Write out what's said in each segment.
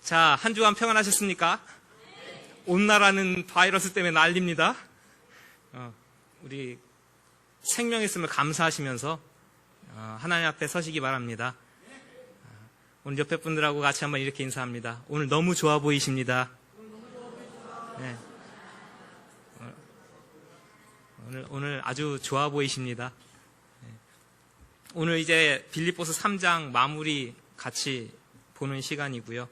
자, 한 주간 평안하셨습니까? 온 나라는 바이러스 때문에 난립니다. 우리 생명 있음을 감사하시면서 하나님 앞에 서시기 바랍니다. 오늘 옆에 분들하고 같이 한번 이렇게 인사합니다. 오늘 너무 좋아 보이십니다. 네. 오늘 아주 좋아 보이십니다. 오늘 이제 빌립보서 3장 마무리 같이 보는 시간이고요.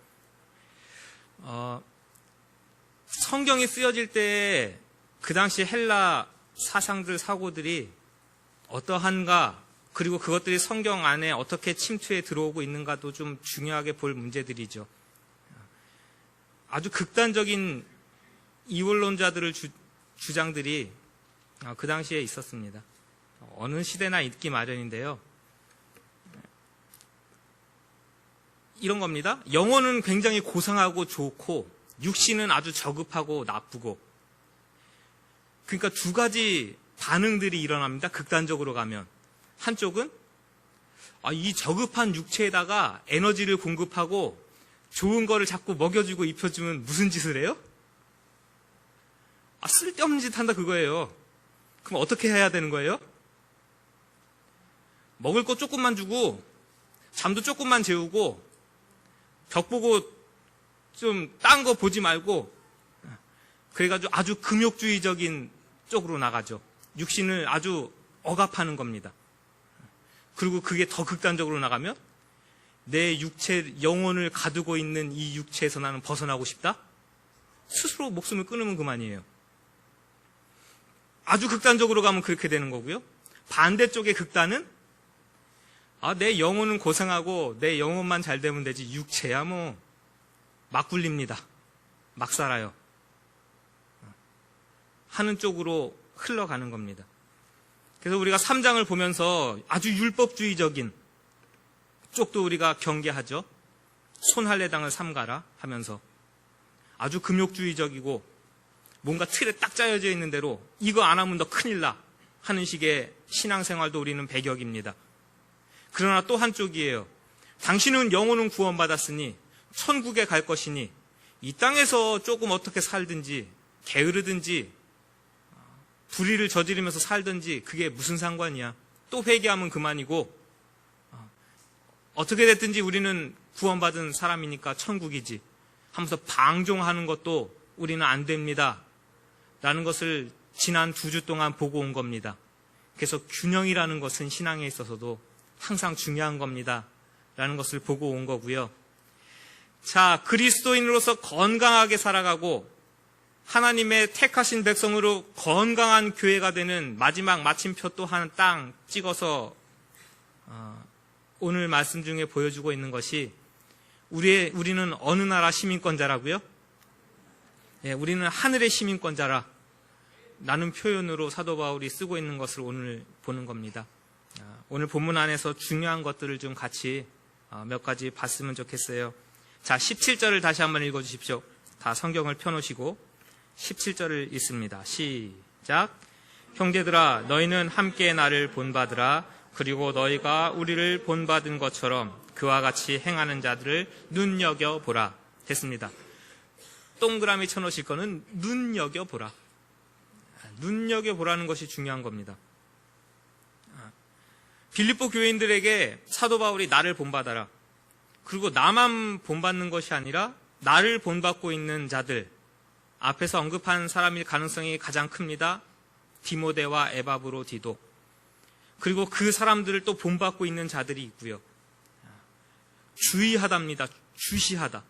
성경이 쓰여질 때 그 당시 헬라 사상들, 사고들이 어떠한가, 그리고 그것들이 성경 안에 어떻게 침투해 들어오고 있는가도 좀 중요하게 볼 문제들이죠. 아주 극단적인 이원론자들의 주장들이 그 당시에 있었습니다. 어느 시대나 있기 마련인데요. 이런 겁니다. 영혼은 굉장히 고상하고 좋고 육신은 아주 저급하고 나쁘고, 그러니까 두 가지 반응들이 일어납니다. 극단적으로 가면 한쪽은 이 저급한 육체에다가 에너지를 공급하고 좋은 거를 자꾸 먹여주고 입혀주면 무슨 짓을 해요? 쓸데없는 짓 한다 그거예요. 그럼 어떻게 해야 되는 거예요? 먹을 거 조금만 주고 잠도 조금만 재우고 벽 보고 좀 딴 거 보지 말고, 그래가지고 아주 금욕주의적인 쪽으로 나가죠. 육신을 아주 억압하는 겁니다. 그리고 그게 더 극단적으로 나가면 내 육체, 영혼을 가두고 있는 이 육체에서 나는 벗어나고 싶다? 스스로 목숨을 끊으면 그만이에요. 아주 극단적으로 가면 그렇게 되는 거고요. 반대쪽의 극단은 내 영혼은 고생하고 내 영혼만 잘 되면 되지, 육체야 뭐 막 굴립니다. 막 살아요. 하는 쪽으로 흘러가는 겁니다. 그래서 우리가 3장을 보면서 아주 율법주의적인 쪽도 우리가 경계하죠. 손할례당을 삼가라 하면서 아주 금욕주의적이고 뭔가 틀에 딱 짜여져 있는 대로 이거 안 하면 너 큰일 나 하는 식의 신앙생활도 우리는 배격입니다. 그러나 또 한쪽이에요. 당신은 영혼은 구원받았으니 천국에 갈 것이니 이 땅에서 조금 어떻게 살든지 게으르든지 불의를 저지르면서 살든지 그게 무슨 상관이야. 또 회개하면 그만이고 어떻게 됐든지 우리는 구원받은 사람이니까 천국이지 하면서 방종하는 것도 우리는 안 됩니다 라는 것을 지난 2주 동안 보고 온 겁니다. 그래서 균형이라는 것은 신앙에 있어서도 항상 중요한 겁니다 라는 것을 보고 온 거고요. 자, 그리스도인으로서 건강하게 살아가고 하나님의 택하신 백성으로 건강한 교회가 되는 마지막 마침표 또 한 땅 찍어서 오늘 말씀 중에 보여주고 있는 것이 우리는 어느 나라 시민권자라고요? 예, 우리는 하늘의 시민권자라 라는 표현으로 사도 바울이 쓰고 있는 것을 오늘 보는 겁니다. 오늘 본문 안에서 중요한 것들을 좀 같이 몇 가지 봤으면 좋겠어요. 자, 17절을 다시 한번 읽어주십시오. 다 성경을 펴놓으시고 17절을 읽습니다. 시작. 형제들아, 너희는 함께 나를 본받으라. 그리고 너희가 우리를 본받은 것처럼 그와 같이 행하는 자들을 눈여겨보라. 됐습니다. 동그라미 쳐놓으실 거는 눈여겨보라. 눈여겨보라는 것이 중요한 겁니다. 빌립보 교인들에게 사도 바울이 나를 본받아라. 그리고 나만 본받는 것이 아니라 나를 본받고 있는 자들, 앞에서 언급한 사람일 가능성이 가장 큽니다. 디모데와 에바브로디도. 그리고 그 사람들을 또 본받고 있는 자들이 있고요. 주의하답니다. 주시하다.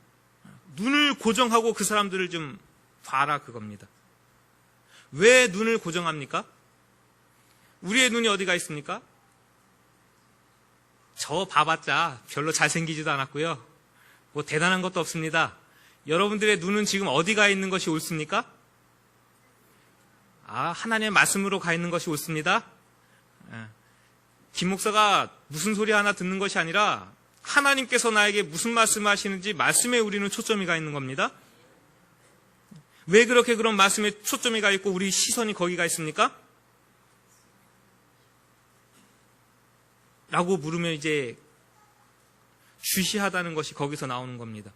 눈을 고정하고 그 사람들을 좀 봐라 그겁니다. 왜 눈을 고정합니까? 우리의 눈이 어디가 있습니까? 저 봐봤자 별로 잘생기지도 않았고요. 뭐 대단한 것도 없습니다. 여러분들의 눈은 지금 어디가 있는 것이 옳습니까? 하나님의 말씀으로 가 있는 것이 옳습니다. 김 목사가 무슨 소리 하나 듣는 것이 아니라 하나님께서 나에게 무슨 말씀을 하시는지 말씀에 우리는 초점이 가 있는 겁니다. 왜 그렇게 그런 말씀에 초점이 가 있고 우리 시선이 거기가 있습니까? 라고 물으면 이제 주시하다는 것이 거기서 나오는 겁니다.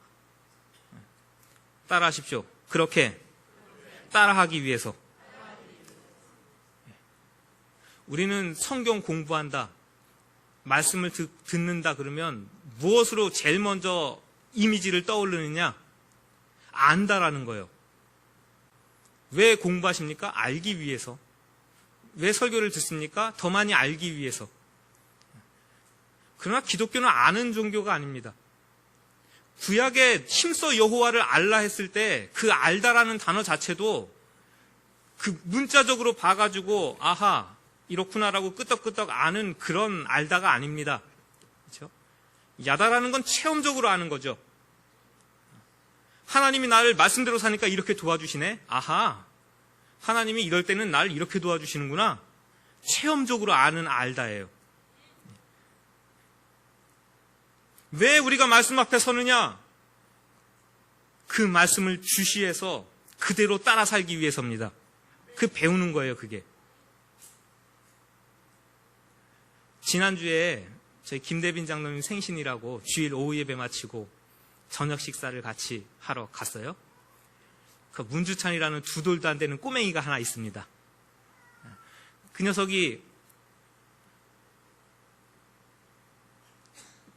따라하십시오. 그렇게 따라하기 위해서. 우리는 성경 공부한다, 말씀을 듣는다 그러면 무엇으로 제일 먼저 이미지를 떠올리느냐? 안다라는 거예요. 왜 공부하십니까? 알기 위해서. 왜 설교를 듣습니까? 더 많이 알기 위해서. 그러나 기독교는 아는 종교가 아닙니다. 구약에 힘써 여호와를 알라 했을 때 그 알다라는 단어 자체도 그 문자적으로 봐가지고 아하 이렇구나라고 끄떡끄떡 아는 그런 알다가 아닙니다. 그렇죠? 야다라는 건 체험적으로 아는 거죠. 하나님이 나를 말씀대로 사니까 이렇게 도와주시네. 아하, 하나님이 이럴 때는 나를 이렇게 도와주시는구나. 체험적으로 아는 알다예요. 왜 우리가 말씀 앞에 서느냐? 그 말씀을 주시해서 그대로 따라 살기 위해서입니다. 그 배우는 거예요, 그게. 지난주에 저희 김대빈 장로님 생신이라고 주일 오후 예배 마치고 저녁 식사를 같이 하러 갔어요. 그 문주찬이라는 두 돌도 안 되는 꼬맹이가 하나 있습니다. 그 녀석이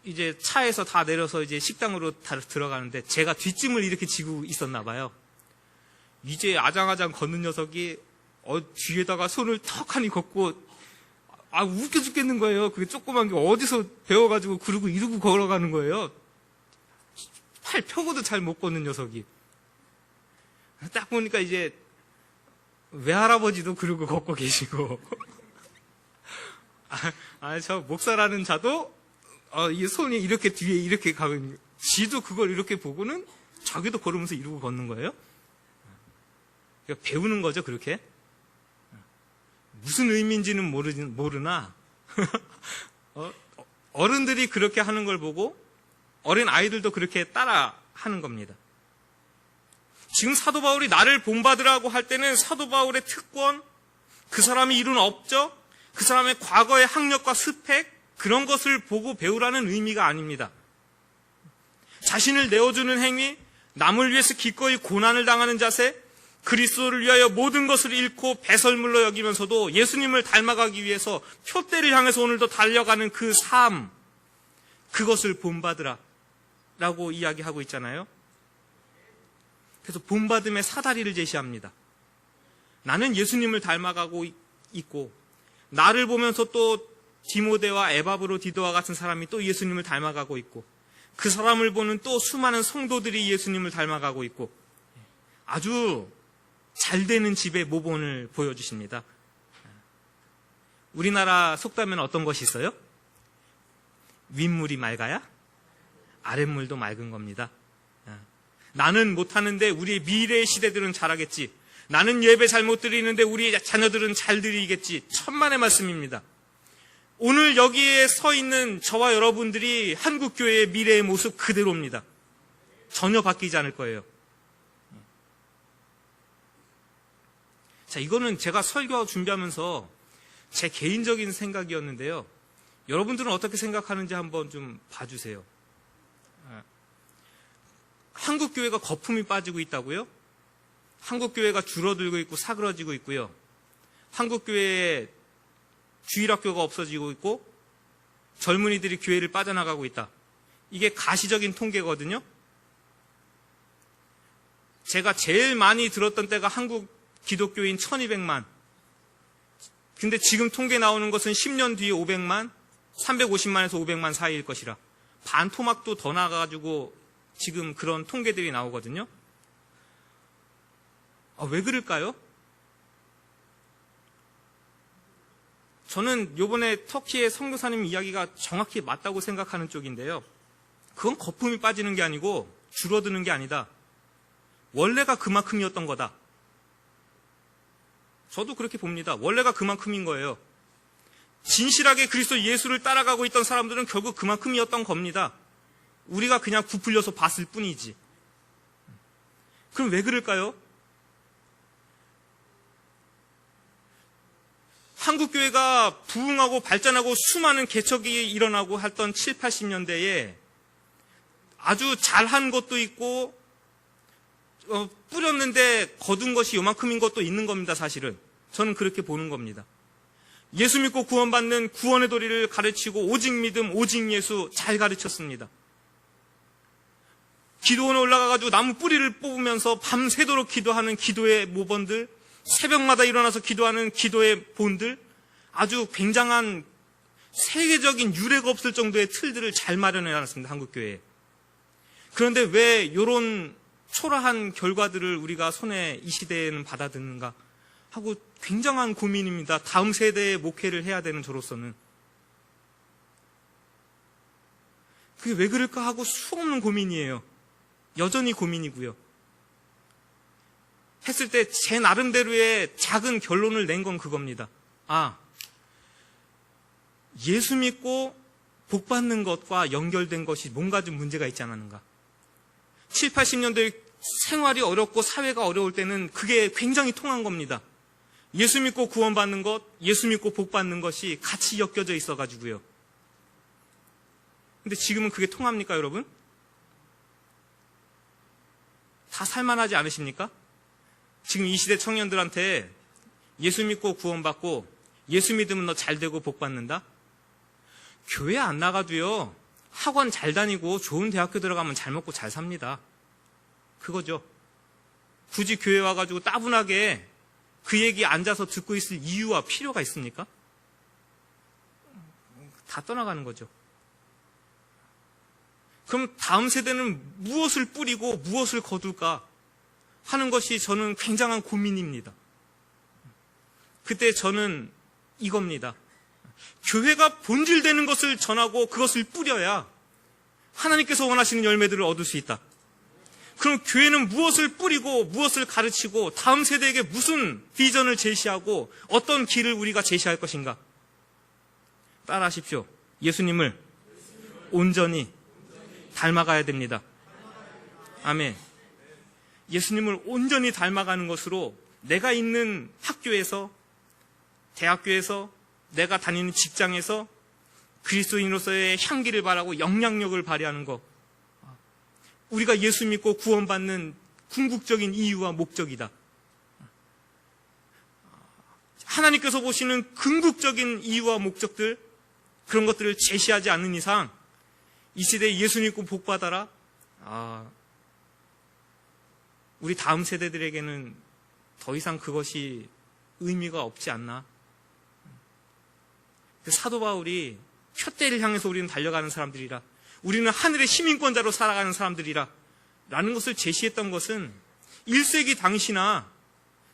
이제 차에서 다 내려서 이제 식당으로 다 들어가는데 제가 뒷짐을 이렇게 지고 있었나 봐요. 이제 아장아장 걷는 녀석이 뒤에다가 손을 턱하니 걷고 웃겨 죽겠는 거예요. 그게 조그만 게 어디서 배워가지고 그러고 이러고 걸어가는 거예요. 팔 펴고도 잘 못 걷는 녀석이. 딱 보니까 이제 외할아버지도 그러고 걷고 계시고 저 목사라는 자도 이 손이 이렇게 뒤에 이렇게 가고 있는 거예요. 지도 그걸 이렇게 보고는 자기도 걸으면서 이러고 걷는 거예요. 그러니까 배우는 거죠, 그렇게. 무슨 의미인지는 모르나 어른들이 그렇게 하는 걸 보고 어린 아이들도 그렇게 따라 하는 겁니다. 지금 사도 바울이 나를 본받으라고 할 때는 사도 바울의 특권, 그 사람이 이룬 업적, 그 사람의 과거의 학력과 스펙, 그런 것을 보고 배우라는 의미가 아닙니다. 자신을 내어주는 행위, 남을 위해서 기꺼이 고난을 당하는 자세, 그리스도를 위하여 모든 것을 잃고 배설물로 여기면서도 예수님을 닮아가기 위해서 표대를 향해서 오늘도 달려가는 그 삶, 그것을 본받으라 라고 이야기하고 있잖아요. 그래서 본받음의 사다리를 제시합니다. 나는 예수님을 닮아가고 있고 나를 보면서 또 디모데와 에바브로디도와 같은 사람이 또 예수님을 닮아가고 있고 그 사람을 보는 또 수많은 성도들이 예수님을 닮아가고 있고 아주 잘 되는 집의 모본을 보여주십니다. 우리나라 속담에는 어떤 것이 있어요? 윗물이 맑아야 아랫물도 맑은 겁니다. 나는 못하는데 우리의 미래의 시대들은 잘하겠지. 나는 예배 잘못 드리는데 우리의 자녀들은 잘 드리겠지. 천만의 말씀입니다. 오늘 여기에 서 있는 저와 여러분들이 한국교회의 미래의 모습 그대로입니다. 전혀 바뀌지 않을 거예요. 자, 이거는 제가 설교 준비하면서 제 개인적인 생각이었는데요. 여러분들은 어떻게 생각하는지 한번 좀 봐주세요. 한국교회가 거품이 빠지고 있다고요? 한국교회가 줄어들고 있고 사그러지고 있고요. 한국교회에 주일학교가 없어지고 있고 젊은이들이 교회를 빠져나가고 있다. 이게 가시적인 통계거든요. 제가 제일 많이 들었던 때가 한국 기독교인 1200만. 근데 지금 통계 나오는 것은 10년 뒤에 500만, 350만에서 500만 사이일 것이라. 반토막도 더 나가가지고 지금 그런 통계들이 나오거든요. 왜 그럴까요? 저는 요번에 터키의 선교사님 이야기가 정확히 맞다고 생각하는 쪽인데요. 그건 거품이 빠지는 게 아니고 줄어드는 게 아니다. 원래가 그만큼이었던 거다. 저도 그렇게 봅니다. 원래가 그만큼인 거예요. 진실하게 그리스도 예수를 따라가고 있던 사람들은 결국 그만큼이었던 겁니다. 우리가 그냥 부풀려서 봤을 뿐이지. 그럼 왜 그럴까요? 한국교회가 부흥하고 발전하고 수많은 개척이 일어나고 했던 7, 80년대에 아주 잘한 것도 있고 뿌렸는데 거둔 것이 요만큼인 것도 있는 겁니다. 사실은 저는 그렇게 보는 겁니다. 예수 믿고 구원받는 구원의 도리를 가르치고 오직 믿음, 오직 예수 잘 가르쳤습니다. 기도원에 올라가가지고 나무 뿌리를 뽑으면서 밤새도록 기도하는 기도의 모범들, 새벽마다 일어나서 기도하는 기도의 본들, 아주 굉장한 세계적인 유례가 없을 정도의 틀들을 잘 마련해 놨습니다. 한국교회에. 그런데 왜 이런 초라한 결과들을 우리가 손에 이 시대에는 받아듣는가 하고 굉장한 고민입니다. 다음 세대의 목회를 해야 되는 저로서는. 그게 왜 그럴까 하고 수없는 고민이에요. 여전히 고민이고요. 했을 때 제 나름대로의 작은 결론을 낸 건 그겁니다. 예수 믿고 복 받는 것과 연결된 것이 뭔가 좀 문제가 있지 않았는가. 7, 80년대 생활이 어렵고 사회가 어려울 때는 그게 굉장히 통한 겁니다. 예수 믿고 구원받는 것, 예수 믿고 복 받는 것이 같이 엮여져 있어가지고요. 근데 지금은 그게 통합니까, 여러분? 다 살만하지 않으십니까? 지금 이 시대 청년들한테 예수 믿고 구원받고 예수 믿으면 너 잘 되고 복 받는다? 교회 안 나가도요, 학원 잘 다니고 좋은 대학교 들어가면 잘 먹고 잘 삽니다. 그거죠. 굳이 교회 와가지고 따분하게 그 얘기 앉아서 듣고 있을 이유와 필요가 있습니까? 다 떠나가는 거죠. 그럼 다음 세대는 무엇을 뿌리고 무엇을 거둘까 하는 것이 저는 굉장한 고민입니다. 그때 저는 이겁니다. 교회가 본질되는 것을 전하고 그것을 뿌려야 하나님께서 원하시는 열매들을 얻을 수 있다. 그럼 교회는 무엇을 뿌리고 무엇을 가르치고 다음 세대에게 무슨 비전을 제시하고 어떤 길을 우리가 제시할 것인가? 따라하십시오. 예수님을 온전히 닮아가야 됩니다. 아멘. 예수님을 온전히 닮아가는 것으로 내가 있는 학교에서, 대학교에서, 내가 다니는 직장에서 그리스도인으로서의 향기를 발하고 영향력을 발휘하는 것, 우리가 예수 믿고 구원받는 궁극적인 이유와 목적이다. 하나님께서 보시는 궁극적인 이유와 목적들, 그런 것들을 제시하지 않는 이상 이 시대에 예수 믿고 복 받아라, 우리 다음 세대들에게는 더 이상 그것이 의미가 없지 않나. 사도 바울이 표대를 향해서 우리는 달려가는 사람들이라, 우리는 하늘의 시민권자로 살아가는 사람들이라 라는 것을 제시했던 것은 1세기 당시나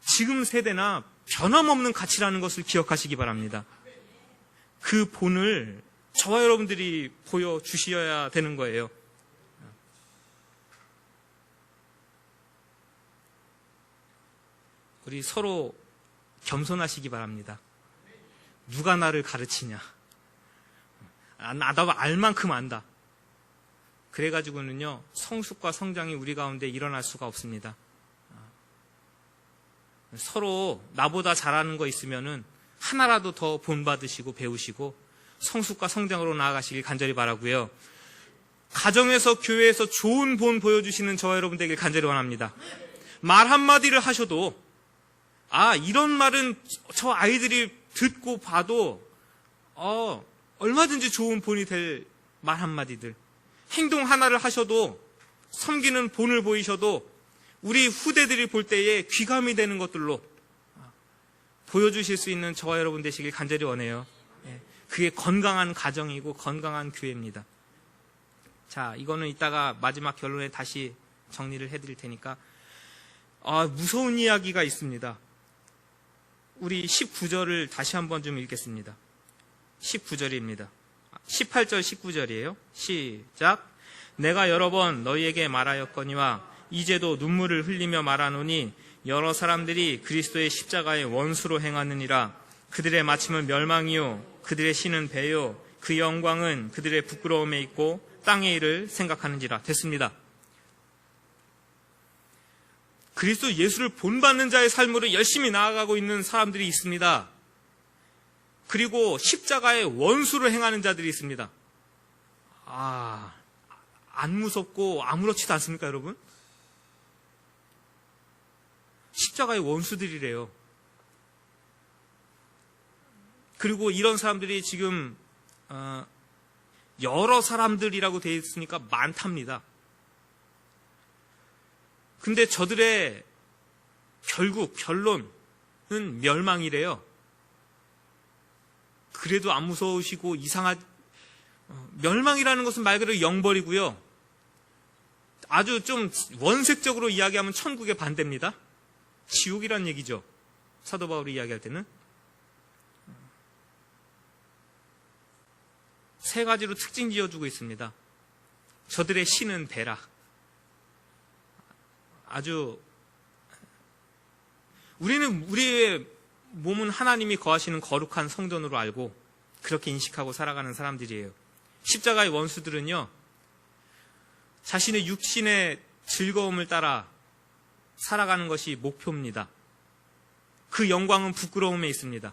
지금 세대나 변함없는 가치라는 것을 기억하시기 바랍니다. 그 본을 저와 여러분들이 보여주셔야 되는 거예요. 우리 서로 겸손하시기 바랍니다. 누가 나를 가르치냐. 나도 알 만큼 안다. 그래가지고는요, 성숙과 성장이 우리 가운데 일어날 수가 없습니다. 서로 나보다 잘하는 거 있으면은 하나라도 더 본받으시고 배우시고 성숙과 성장으로 나아가시길 간절히 바라고요. 가정에서, 교회에서 좋은 본 보여주시는 저와 여러분 되길 간절히 원합니다. 말 한마디를 하셔도 이런 말은 저 아이들이 듣고 봐도 얼마든지 좋은 본이 될 말 한마디들, 행동 하나를 하셔도, 섬기는 본을 보이셔도 우리 후대들이 볼 때에 귀감이 되는 것들로 보여주실 수 있는 저와 여러분 되시길 간절히 원해요. 그게 건강한 가정이고 건강한 교회입니다. 자, 이거는 이따가 마지막 결론에 다시 정리를 해드릴 테니까, 무서운 이야기가 있습니다. 우리 19절을 다시 한번 좀 읽겠습니다. 19절입니다. 18절 19절이에요. 시작. 내가 여러 번 너희에게 말하였거니와 이제도 눈물을 흘리며 말하노니 여러 사람들이 그리스도의 십자가의 원수로 행하느니라. 그들의 마침은 멸망이요 그들의 신은 배요 그 영광은 그들의 부끄러움에 있고 땅의 일을 생각하는지라. 됐습니다. 그리스도 예수를 본받는 자의 삶으로 열심히 나아가고 있는 사람들이 있습니다. 그리고 십자가의 원수로 행하는 자들이 있습니다. 안 무섭고 아무렇지도 않습니까, 여러분? 십자가의 원수들이래요. 그리고 이런 사람들이 지금 여러 사람들이라고 되어 있으니까 많답니다. 근데 저들의 결국 결론은 멸망이래요. 그래도 안 무서우시고 멸망이라는 것은 말 그대로 영벌이고요. 아주 좀 원색적으로 이야기하면 천국의 반대입니다. 지옥이란 얘기죠. 사도 바울이 이야기할 때는. 세 가지로 특징 지어주고 있습니다. 저들의 신은 베라. 아주 우리의 몸은 하나님이 거하시는 거룩한 성전으로 알고 그렇게 인식하고 살아가는 사람들이에요. 십자가의 원수들은요, 자신의 육신의 즐거움을 따라 살아가는 것이 목표입니다. 그 영광은 부끄러움에 있습니다.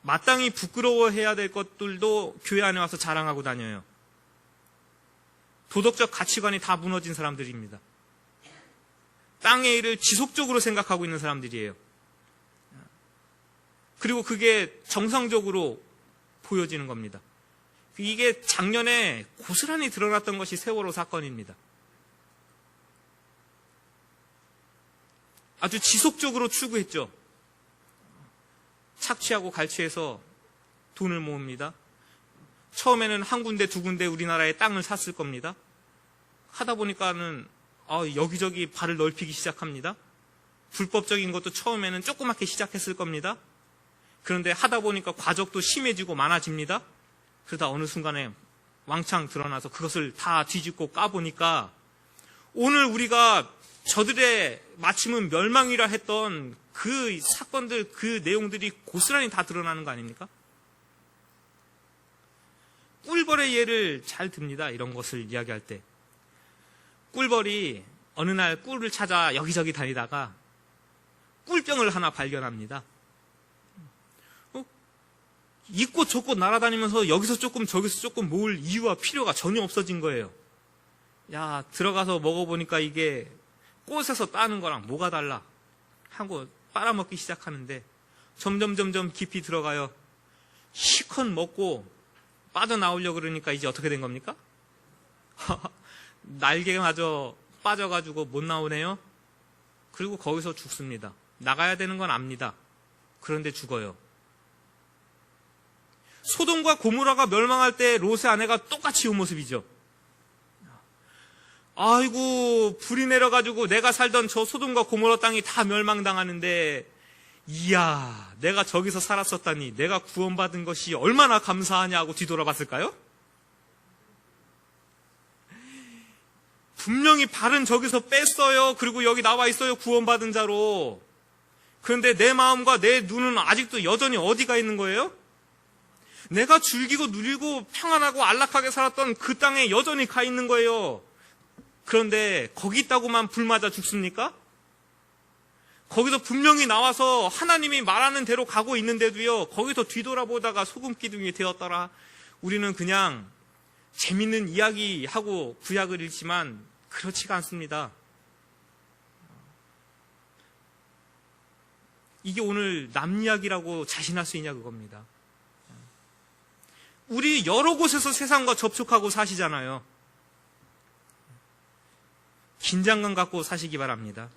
마땅히 부끄러워해야 될 것들도 교회 안에 와서 자랑하고 다녀요. 도덕적 가치관이 다 무너진 사람들입니다. 땅의 일을 지속적으로 생각하고 있는 사람들이에요. 그리고 그게 정상적으로 보여지는 겁니다. 이게 작년에 고스란히 드러났던 것이 세월호 사건입니다. 아주 지속적으로 추구했죠. 착취하고 갈취해서 돈을 모읍니다. 처음에는 한 군데 두 군데 우리나라에 땅을 샀을 겁니다. 하다 보니까는 여기저기 발을 넓히기 시작합니다. 불법적인 것도 처음에는 조그맣게 시작했을 겁니다. 그런데 하다 보니까 과적도 심해지고 많아집니다. 그러다 어느 순간에 왕창 드러나서 그것을 다 뒤집고 까보니까 오늘 우리가 저들의 마침은 멸망이라 했던 그 사건들, 그 내용들이 고스란히 다 드러나는 거 아닙니까? 꿀벌의 예를 잘 듭니다. 이런 것을 이야기할 때. 꿀벌이 어느 날 꿀을 찾아 여기저기 다니다가 꿀병을 하나 발견합니다. 이 꽃 저 꽃 날아다니면서 여기서 조금 저기서 조금 모을 이유와 필요가 전혀 없어진 거예요. 야, 들어가서 먹어보니까 이게 꽃에서 따는 거랑 뭐가 달라 하고 빨아먹기 시작하는데 점점 깊이 들어가요. 실컷 먹고 빠져나오려고 그러니까 이제 어떻게 된 겁니까? 날개마저 빠져가지고 못 나오네요. 그리고 거기서 죽습니다. 나가야 되는 건 압니다. 그런데 죽어요. 소돔과 고모라가 멸망할 때 롯의 아내가 똑같이 이 모습이죠. 아이고, 불이 내려가지고 내가 살던 저 소돔과 고모라 땅이 다 멸망당하는데, 이야, 내가 저기서 살았었다니 내가 구원받은 것이 얼마나 감사하냐고 뒤돌아봤을까요? 분명히 발은 저기서 뺐어요. 그리고 여기 나와 있어요. 구원받은 자로. 그런데 내 마음과 내 눈은 아직도 여전히 어디가 있는 거예요? 내가 즐기고 누리고 평안하고 안락하게 살았던 그 땅에 여전히 가 있는 거예요. 그런데 거기 있다고만 불 맞아 죽습니까? 거기서 분명히 나와서 하나님이 말하는 대로 가고 있는데도요, 거기서 뒤돌아보다가 소금 기둥이 되었더라. 우리는 그냥 재밌는 이야기하고 구약을 읽지만 그렇지가 않습니다. 이게 오늘 남 이야기라고 자신할 수 있냐 그겁니다. 우리 여러 곳에서 세상과 접촉하고 사시잖아요. 긴장감 갖고 사시기 바랍니다.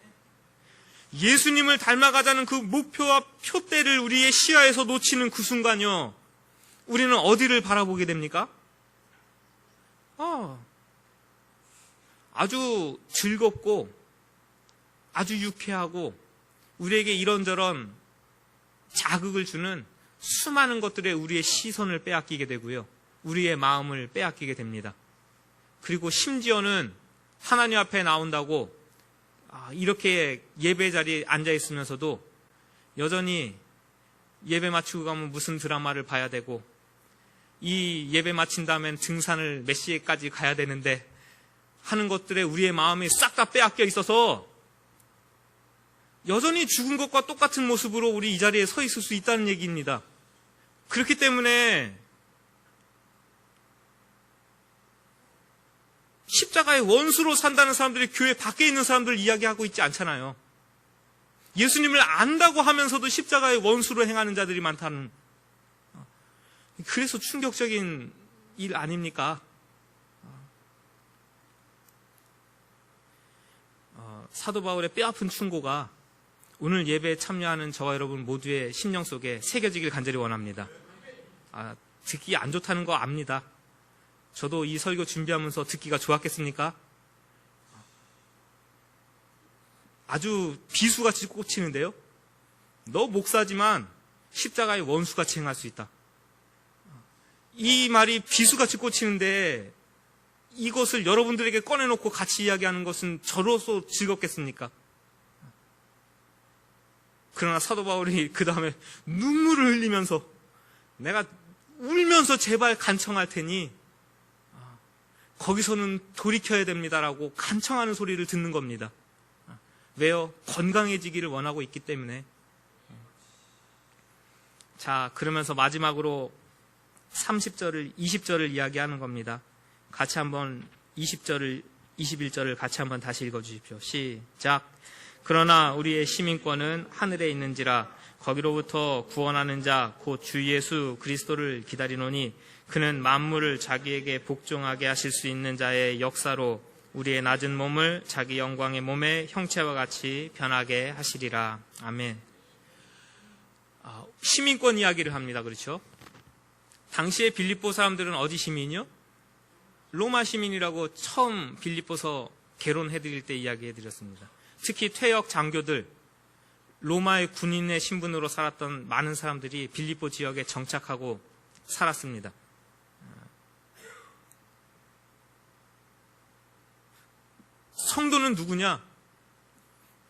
예수님을 닮아가자는 그 목표와 표대를 우리의 시야에서 놓치는 그 순간요, 우리는 어디를 바라보게 됩니까? 아주 즐겁고 아주 유쾌하고 우리에게 이런저런 자극을 주는 수많은 것들에 우리의 시선을 빼앗기게 되고요, 우리의 마음을 빼앗기게 됩니다. 그리고 심지어는 하나님 앞에 나온다고 이렇게 예배 자리에 앉아 있으면서도 여전히 예배 마치고 가면 무슨 드라마를 봐야 되고, 이 예배 마친 다음엔 등산을 몇 시에까지 가야 되는데 하는 것들에 우리의 마음이 싹 다 빼앗겨 있어서 여전히 죽은 것과 똑같은 모습으로 우리 이 자리에 서 있을 수 있다는 얘기입니다. 그렇기 때문에 십자가의 원수로 산다는 사람들이 교회 밖에 있는 사람들 이야기하고 있지 않잖아요. 예수님을 안다고 하면서도 십자가의 원수로 행하는 자들이 많다는, 그래서 충격적인 일 아닙니까? 사도 바울의 뼈아픈 충고가 오늘 예배에 참여하는 저와 여러분 모두의 심령 속에 새겨지길 간절히 원합니다. 듣기 안 좋다는 거 압니다. 저도 이 설교 준비하면서 듣기가 좋았겠습니까? 아주 비수같이 꽂히는데요. 너 목사지만 십자가의 원수같이 행할 수 있다. 이 말이 비수같이 꽂히는데 이것을 여러분들에게 꺼내놓고 같이 이야기하는 것은 저로서 즐겁겠습니까? 그러나 사도 바울이 그 다음에 눈물을 흘리면서 내가 울면서 제발 간청할 테니 거기서는 돌이켜야 됩니다라고 간청하는 소리를 듣는 겁니다. 왜요? 건강해지기를 원하고 있기 때문에. 자, 그러면서 마지막으로 30절을, 20절을 이야기하는 겁니다. 같이 한번 20절을, 21절을 같이 한번 다시 읽어주십시오. 시작. 그러나 우리의 시민권은 하늘에 있는지라 거기로부터 구원하는 자 곧 주 예수 그리스도를 기다리노니 그는 만물을 자기에게 복종하게 하실 수 있는 자의 역사로 우리의 낮은 몸을 자기 영광의 몸의 형체와 같이 변하게 하시리라. 아멘. 시민권 이야기를 합니다. 그렇죠? 당시에 빌립보 사람들은 어디 시민이요? 로마 시민이라고 처음 빌립보서 개론해드릴 때 이야기해드렸습니다. 특히 퇴역 장교들, 로마의 군인의 신분으로 살았던 많은 사람들이 빌립보 지역에 정착하고 살았습니다. 성도는 누구냐?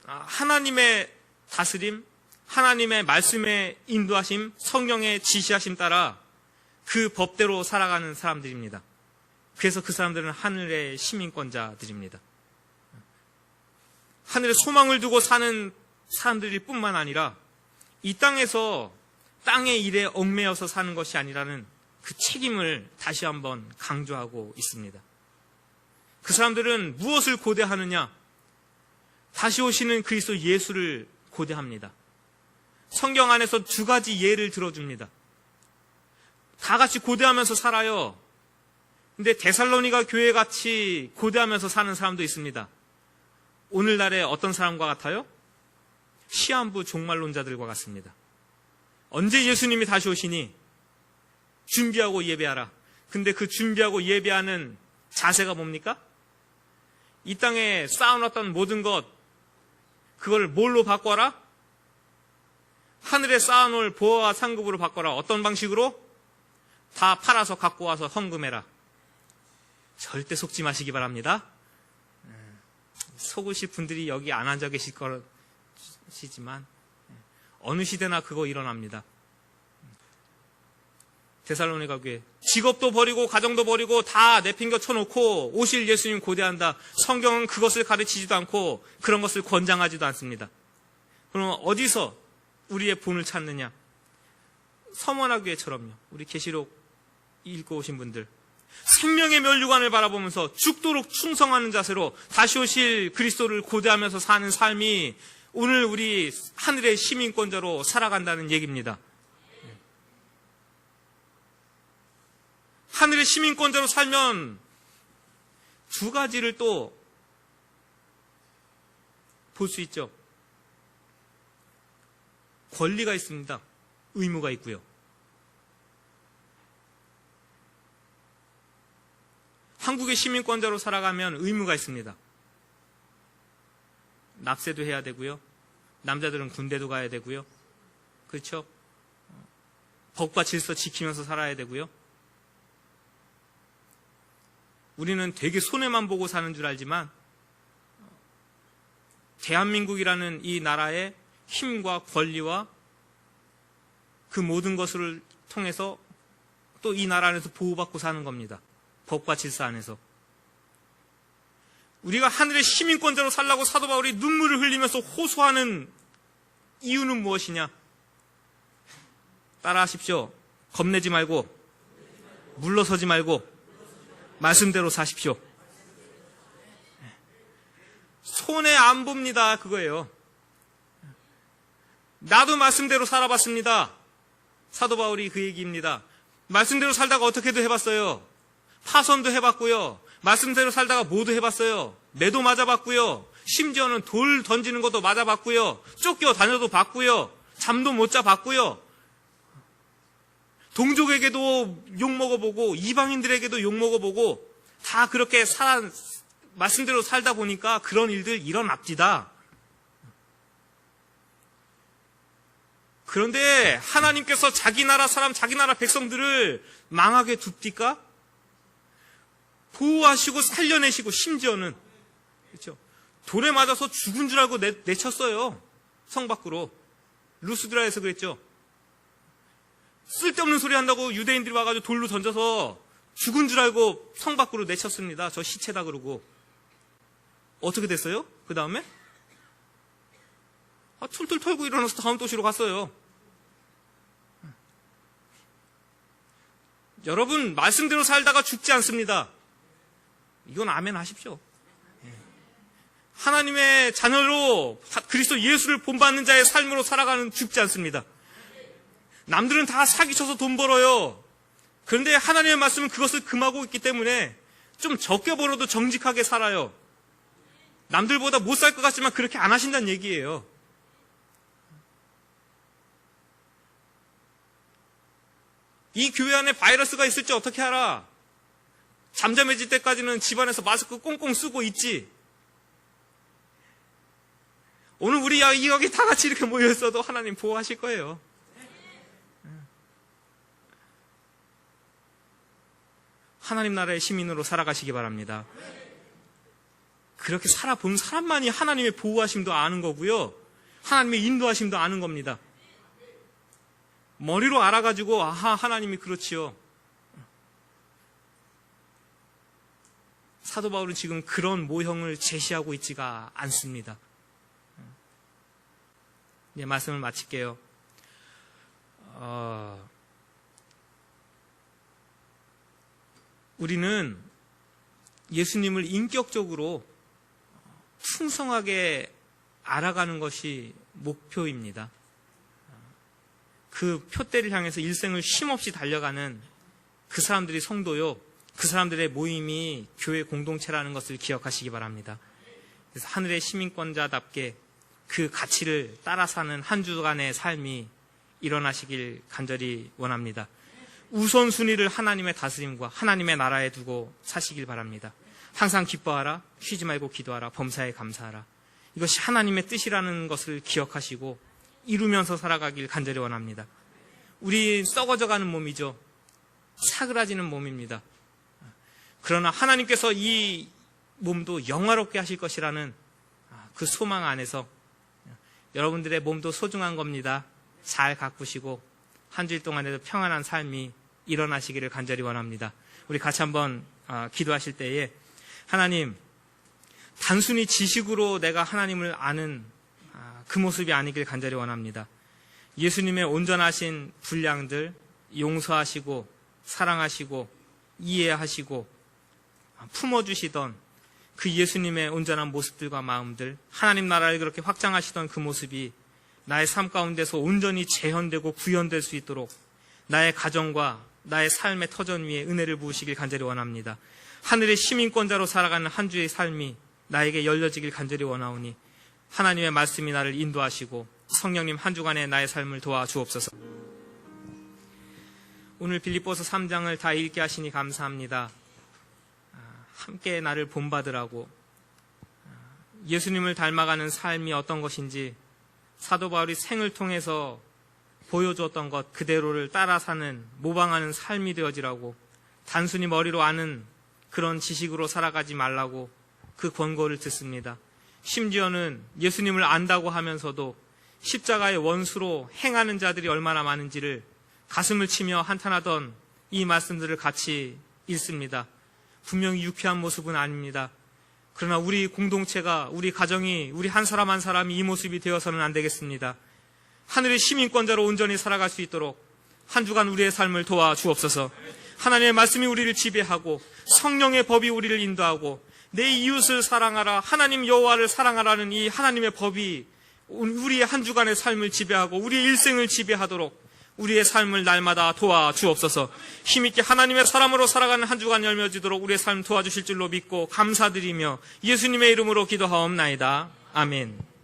하나님의 다스림, 하나님의 말씀의 인도하심, 성령의 지시하심 따라 그 법대로 살아가는 사람들입니다. 그래서 그 사람들은 하늘의 시민권자들입니다. 하늘에 소망을 두고 사는 사람들일 뿐만 아니라 이 땅에서 땅의 일에 얽매여서 사는 것이 아니라는 그 책임을 다시 한번 강조하고 있습니다. 그 사람들은 무엇을 고대하느냐? 다시 오시는 그리스도 예수를 고대합니다. 성경 안에서 두 가지 예를 들어줍니다. 다 같이 고대하면서 살아요. 근데 데살로니가 교회 같이 고대하면서 사는 사람도 있습니다. 오늘날의 어떤 사람과 같아요? 시한부 종말론자들과 같습니다. 언제 예수님이 다시 오시니? 준비하고 예배하라. 근데 그 준비하고 예배하는 자세가 뭡니까? 이 땅에 쌓아놨던 모든 것, 그걸 뭘로 바꿔라? 하늘에 쌓아놓을 보화와 상급으로 바꿔라. 어떤 방식으로? 다 팔아서 갖고 와서 헌금해라. 절대 속지 마시기 바랍니다. 속으실 분들이 여기 안 앉아 계실 것이지만 어느 시대나 그거 일어납니다. 데살로니가 교회 직업도 버리고 가정도 버리고 다 내팽겨 쳐놓고 오실 예수님 고대한다. 성경은 그것을 가르치지도 않고 그런 것을 권장하지도 않습니다. 그럼 어디서 우리의 본을 찾느냐? 서머나 교회처럼요. 우리 계시록 읽고 오신 분들 생명의 면류관을 바라보면서 죽도록 충성하는 자세로 다시 오실 그리스도를 고대하면서 사는 삶이 오늘 우리 하늘의 시민권자로 살아간다는 얘기입니다. 하늘의 시민권자로 살면 두 가지를 또 볼 수 있죠. 권리가 있습니다. 의무가 있고요. 한국의 시민권자로 살아가면 의무가 있습니다. 납세도 해야 되고요. 남자들은 군대도 가야 되고요. 그렇죠? 법과 질서 지키면서 살아야 되고요. 우리는 되게 손해만 보고 사는 줄 알지만 대한민국이라는 이 나라의 힘과 권리와 그 모든 것을 통해서 또 이 나라 안에서 보호받고 사는 겁니다. 법과 질서 안에서. 우리가 하늘의 시민권자로 살라고 사도 바울이 눈물을 흘리면서 호소하는 이유는 무엇이냐? 따라하십시오. 겁내지 말고 물러서지 말고 말씀대로 사십시오. 손해 안 봅니다. 그거예요. 나도 말씀대로 살아봤습니다. 사도 바울이 그 얘기입니다. 말씀대로 살다가 어떻게도 해봤어요. 파선도 해봤고요. 말씀대로 살다가 뭐도 해봤어요. 매도 맞아봤고요. 심지어는 돌 던지는 것도 맞아봤고요. 쫓겨 다녀도 봤고요. 잠도 못 자봤고요. 동족에게도 욕먹어보고 이방인들에게도 욕먹어보고 다 그렇게 말씀대로 살다 보니까 그런 일들 일어납니다. 그런데 하나님께서 자기 나라 사람, 자기 나라 백성들을 망하게 둡니까? 보호하시고 살려내시고 심지어는 그렇죠. 돌에 맞아서 죽은 줄 알고 내쳤어요. 성 밖으로. 루스드라에서 그랬죠. 쓸데없는 소리 한다고 유대인들이 와가지고 돌로 던져서 죽은 줄 알고 성 밖으로 내쳤습니다. 저 시체다 그러고. 어떻게 됐어요? 그 다음에? 툴툴 털고 일어나서 다음 도시로 갔어요. 여러분, 말씀대로 살다가 죽지 않습니다. 이건 아멘 하십시오. 하나님의 자녀로 그리스도 예수를 본받는 자의 삶으로 살아가는 죽지 않습니다. 남들은 다 사기쳐서 돈 벌어요. 그런데 하나님의 말씀은 그것을 금하고 있기 때문에 좀 적게 벌어도 정직하게 살아요. 남들보다 못 살 것 같지만 그렇게 안 하신다는 얘기예요. 이 교회 안에 바이러스가 있을지 어떻게 알아? 잠잠해질 때까지는 집안에서 마스크 꽁꽁 쓰고 있지. 오늘 우리 여기 다 같이 이렇게 모여있어도 하나님 보호하실 거예요. 하나님 나라의 시민으로 살아가시기 바랍니다. 그렇게 살아본 사람만이 하나님의 보호하심도 아는 거고요. 하나님의 인도하심도 아는 겁니다. 머리로 알아가지고 아하 하나님이 그렇지요. 사도 바울은 지금 그런 모형을 제시하고 있지가 않습니다. 네, 말씀을 마칠게요. 우리는 예수님을 인격적으로 풍성하게 알아가는 것이 목표입니다. 그 표대를 향해서 일생을 쉼없이 달려가는 그 사람들이 성도요. 그 사람들의 모임이 교회 공동체라는 것을 기억하시기 바랍니다. 그래서 하늘의 시민권자답게 그 가치를 따라 사는 한 주간의 삶이 일어나시길 간절히 원합니다. 우선순위를 하나님의 다스림과 하나님의 나라에 두고 사시길 바랍니다. 항상 기뻐하라, 쉬지 말고 기도하라, 범사에 감사하라. 이것이 하나님의 뜻이라는 것을 기억하시고 이루면서 살아가길 간절히 원합니다. 우리 썩어져가는 몸이죠. 사그라지는 몸입니다. 그러나 하나님께서 이 몸도 영화롭게 하실 것이라는 그 소망 안에서 여러분들의 몸도 소중한 겁니다. 잘 가꾸시고 한 주일 동안에도 평안한 삶이 일어나시기를 간절히 원합니다. 우리 같이 한번 기도하실 때에 하나님, 단순히 지식으로 내가 하나님을 아는 그 모습이 아니길 간절히 원합니다. 예수님의 온전하신 분량들 용서하시고 사랑하시고 이해하시고 품어주시던 그 예수님의 온전한 모습들과 마음들, 하나님 나라를 그렇게 확장하시던 그 모습이 나의 삶 가운데서 온전히 재현되고 구현될 수 있도록 나의 가정과 나의 삶의 터전 위에 은혜를 부으시길 간절히 원합니다. 하늘의 시민권자로 살아가는 한 주의 삶이 나에게 열려지길 간절히 원하오니 하나님의 말씀이 나를 인도하시고 성령님 한 주간의 나의 삶을 도와주옵소서. 오늘 빌립보서 3장을 다 읽게 하시니 감사합니다. 함께 나를 본받으라고 예수님을 닮아가는 삶이 어떤 것인지 사도 바울이 생을 통해서 보여주었던 것 그대로를 따라 사는 모방하는 삶이 되어지라고 단순히 머리로 아는 그런 지식으로 살아가지 말라고 그 권고를 듣습니다. 심지어는 예수님을 안다고 하면서도 십자가의 원수로 행하는 자들이 얼마나 많은지를 가슴을 치며 한탄하던 이 말씀들을 같이 읽습니다. 분명히 유쾌한 모습은 아닙니다. 그러나 우리 공동체가, 우리 가정이, 우리 한 사람 한 사람이 이 모습이 되어서는 안 되겠습니다. 하늘의 시민권자로 온전히 살아갈 수 있도록 한 주간 우리의 삶을 도와주옵소서. 하나님의 말씀이 우리를 지배하고 성령의 법이 우리를 인도하고 내 이웃을 사랑하라, 하나님 여호와를 사랑하라는 이 하나님의 법이 우리의 한 주간의 삶을 지배하고 우리의 일생을 지배하도록 우리의 삶을 날마다 도와주옵소서. 힘있게 하나님의 사람으로 살아가는 한 주간 열매지도록 우리의 삶 도와주실 줄로 믿고 감사드리며 예수님의 이름으로 기도하옵나이다. 아멘.